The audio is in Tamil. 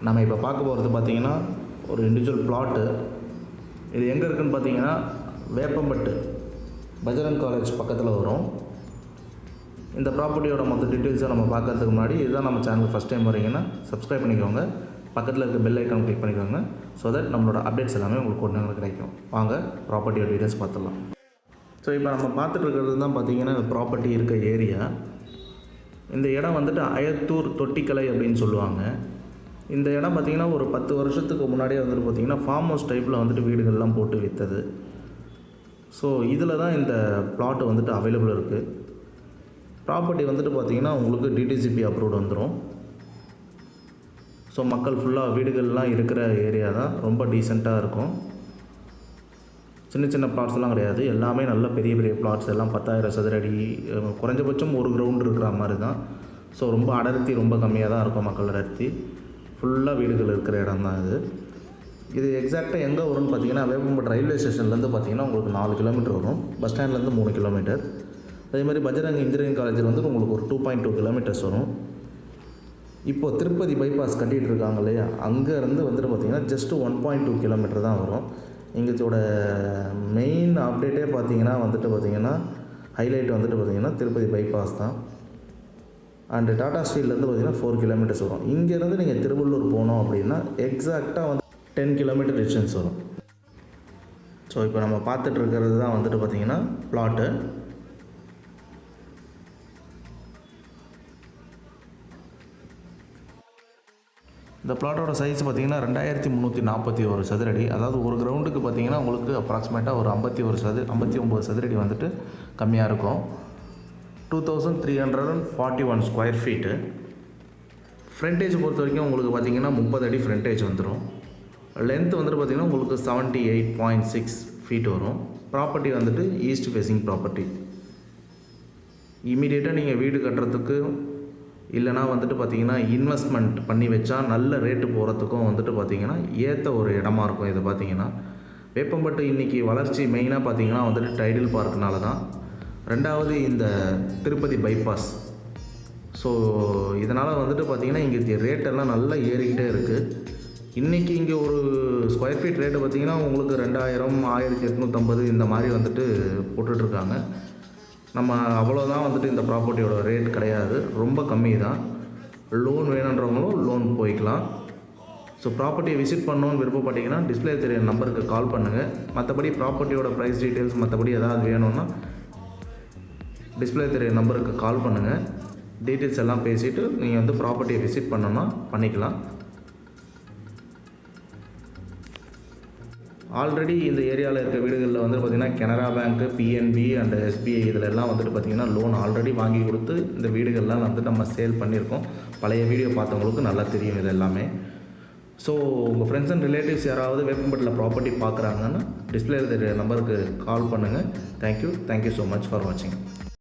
நம்ம இப்போ பார்க்க போகிறது பார்த்திங்கன்னா ஒரு இண்டிவிஜுவல் பிளாட்டு. இது எங்கே இருக்குதுன்னு பார்த்தீங்கன்னா வேப்பம்பட்டு பஜரங் காலேஜ் பக்கத்தில் வரும். இந்த ப்ராப்பர்ட்டியோட மொத்த டீட்டெயில்ஸை நம்ம பார்க்கறதுக்கு முன்னாடி இதுதான் நம்ம சேனல் ஃபஸ்ட் டைம் வரீங்கன்னா சப்ஸ்கிரைப் பண்ணிக்கோங்க. பக்கத்தில் இருக்க பெல் ஐக்கான் கிளிக் பண்ணிக்கோங்க. ஸோ தட் நம்மளோட அப்டேட்ஸ் எல்லாமே உங்களுக்கு உடனே கிடைக்கும். வாங்க ப்ராப்பர்ட்டியோட டீட்டெயில்ஸ் பார்த்துடலாம். ஸோ இப்போ நம்ம பார்த்துட்டு இருக்கிறது தான் பார்த்திங்கன்னா இந்த ப்ராப்பர்ட்டி இருக்க ஏரியா. இந்த இடம் வந்துட்டு அயத்தூர் தொட்டிக்கலை அப்படின்னு சொல்லுவாங்க. இந்த இடம் பார்த்திங்கன்னா ஒரு 10 வருஷத்துக்கு முன்னாடியே வந்துட்டு பார்த்திங்கன்னா ஃபார்ம் ஹவுஸ் டைப்பில் வந்துட்டு வீடுகள்லாம் போட்டு விற்றது. ஸோ இதில் தான் இந்த பிளாட்டு வந்துட்டு அவைலபிள் இருக்குது. ப்ராப்பர்ட்டி வந்துட்டு பார்த்திங்கன்னா உங்களுக்கு டிடிசிபி அப்ரூவ்டு வந்துடும். ஸோ மக்கள் ஃபுல்லாக வீடுகள்லாம் இருக்கிற ஏரியா தான். ரொம்ப டீசெண்டாக இருக்கும். சின்ன சின்ன பிளாட்ஸ்லாம் கிடையாது, எல்லாமே நல்ல பெரிய பெரிய பிளாட்ஸ். எல்லாம் 10,000 சதுர அடி, குறைஞ்சபட்சம் ஒரு கிரவுண்ட் இருக்கிற மாதிரி தான். ஸோ ரொம்ப அடர்த்தி ரொம்ப கம்மியாக தான் இருக்கும். மக்கள் அடர்த்தி ஃபுல்லாக வீடுகள் இருக்கிற இடம் தான் இது. இது எக்ஸாக்டாக எங்கே வரும்னு பார்த்தீங்கன்னா வேப்பம்பட்டு ரயில்வே ஸ்டேஷன்லேருந்து பார்த்தீங்கன்னா உங்களுக்கு 4 கிலோமீட்டர் வரும். பஸ் ஸ்டாண்ட்லேருந்து 3 கிலோமீட்டர். அதேமாதிரி பஜரங் இன்ஜினியரிங் காலேஜில் வந்து உங்களுக்கு ஒரு 2.2 கிலோமீட்டர்ஸ் வரும். இப்போது திருப்பதி பைபாஸ் கட்டிகிட்டு இருக்காங்க இல்லையா, அங்கேருந்து வந்துட்டு பார்த்திங்கன்னா ஜஸ்ட்டு 1.2 கிலோமீட்டர் தான் வரும். இங்கத்தோட மெயின் அப்டேட்டே பார்த்திங்கன்னா வந்துட்டு பார்த்திங்கன்னா ஹைலைட் வந்துட்டு பார்த்திங்கன்னா திருப்பதி பைபாஸ் தான். அண்டு டாடா ஸ்டீல்லேருந்து பார்த்திங்கன்னா 4 கிலோமீட்டர்ஸ் வரும். இங்கேருந்து நீங்கள் திருவள்ளூர் போனோம் அப்படின்னா எக்ஸாக்டாக வந்து 10 கிலோமீட்டர் டிஸ்டன்ஸ் வரும். ஸோ இப்போ நம்ம பார்த்துட்டு இருக்கிறது தான் வந்துட்டு பார்த்திங்கன்னா பிளாட்டு. இந்த பிளாட்டோட சைஸ் பார்த்திங்கன்னா 2341 சதுரடி. அதாவது ஒரு கிரவுண்டுக்கு பார்த்திங்கன்னா உங்களுக்கு அப்ராக்சிமேட்டாக ஒரு 59 சதுரடி வந்துட்டு கம்மியாக இருக்கும். 2341 ஸ்கொயர் ஃபீட்டு. ஃப்ரண்டேஜ் பொறுத்த வரைக்கும் உங்களுக்கு பார்த்திங்கன்னா 30 அடி ஃப்ரண்டேஜ் வந்துடும். லென்த் வந்துட்டு பார்த்திங்கன்னா உங்களுக்கு 78.6 ஃபீட் வரும். ப்ராப்பர்ட்டி வந்துட்டு ஈஸ்ட் ஃபேஸிங் ப்ராப்பர்ட்டி. இமீடியட்டாக நீங்கள் வீடு கட்டுறதுக்கு இல்லைனா வந்துட்டு பார்த்திங்கன்னா இன்வெஸ்ட்மெண்ட் பண்ணி வச்சா நல்ல ரேட்டு போகிறதுக்கும் வந்துட்டு பார்த்திங்கன்னா ஏற்ற ஒரு இடமா இருக்கும். இது பார்த்திங்கன்னா வேப்பம்பட்டு இன்றைக்கி வளர்ச்சி மெயினாக பார்த்திங்கன்னா வந்துட்டு டைடல் பார்க்குனால தான். ரெண்டாவது இந்த திருப்பதி பைபாஸ். ஸோ இதனால் வந்துட்டு பார்த்திங்கன்னா இங்கே ரேட்டெல்லாம் நல்லா ஏறிக்கிட்டே இருக்குது. இன்றைக்கி இங்கே ஒரு ஸ்கொயர் ஃபீட் ரேட்டு பார்த்திங்கன்னா உங்களுக்கு 2000, 1850 இந்த மாதிரி வந்துட்டு போட்டுட்ருக்காங்க. நம்ம அவ்வளோதான் வந்துட்டு இந்த ப்ராப்பர்ட்டியோட ரேட் கிடையாது, ரொம்ப கம்மி தான். லோன் வேணுன்றவங்களும் லோன் போய்க்கலாம். ஸோ ப்ராப்பர்ட்டியை விசிட் பண்ணணுன்னு விருப்பப்பட்டீங்கன்னா டிஸ்பிளே தெரிய நம்பருக்கு கால் பண்ணுங்கள். மற்றபடி ப்ராப்பர்ட்டியோட ப்ரைஸ் டீட்டெயில்ஸ் மற்றபடி ஏதாவது வேணும்னா டிஸ்பிளே தெரிய நம்பருக்கு கால் பண்ணுங்கள். டீட்டெயில்ஸ் எல்லாம் பேசிவிட்டு நீங்கள் வந்து ப்ராப்பர்ட்டியை விசிட் பண்ணணுன்னா பண்ணிக்கலாம். ஆல்ரெடி இந்த ஏரியாவில் இருக்க வீடுகளில் வந்து பார்த்திங்கன்னா கனரா பேங்க்கு, பிஎன்பி அண்ட் எஸ்பிஐ இதில் எல்லாம் வந்துட்டு பார்த்திங்கன்னா லோன் ஆல்ரெடி வாங்கி கொடுத்து இந்த வீடுகள்லாம் வந்து நம்ம சேல் பண்ணியிருக்கோம். பழைய வீடியோ பார்த்தவங்களுக்கு நல்லா தெரியும் இது எல்லாமே. ஸோ உங்கள் ஃப்ரெண்ட்ஸ் அண்ட் ரிலேட்டிவ்ஸ் யாராவது வேப்பம்பட்டில் ப்ராப்பர்ட்டி பார்க்குறாங்கன்னா டிஸ்பிளே தெரிய நம்பருக்கு கால் பண்ணுங்கள். தேங்க்யூ ஸோ மச் ஃபார் வாட்சிங்.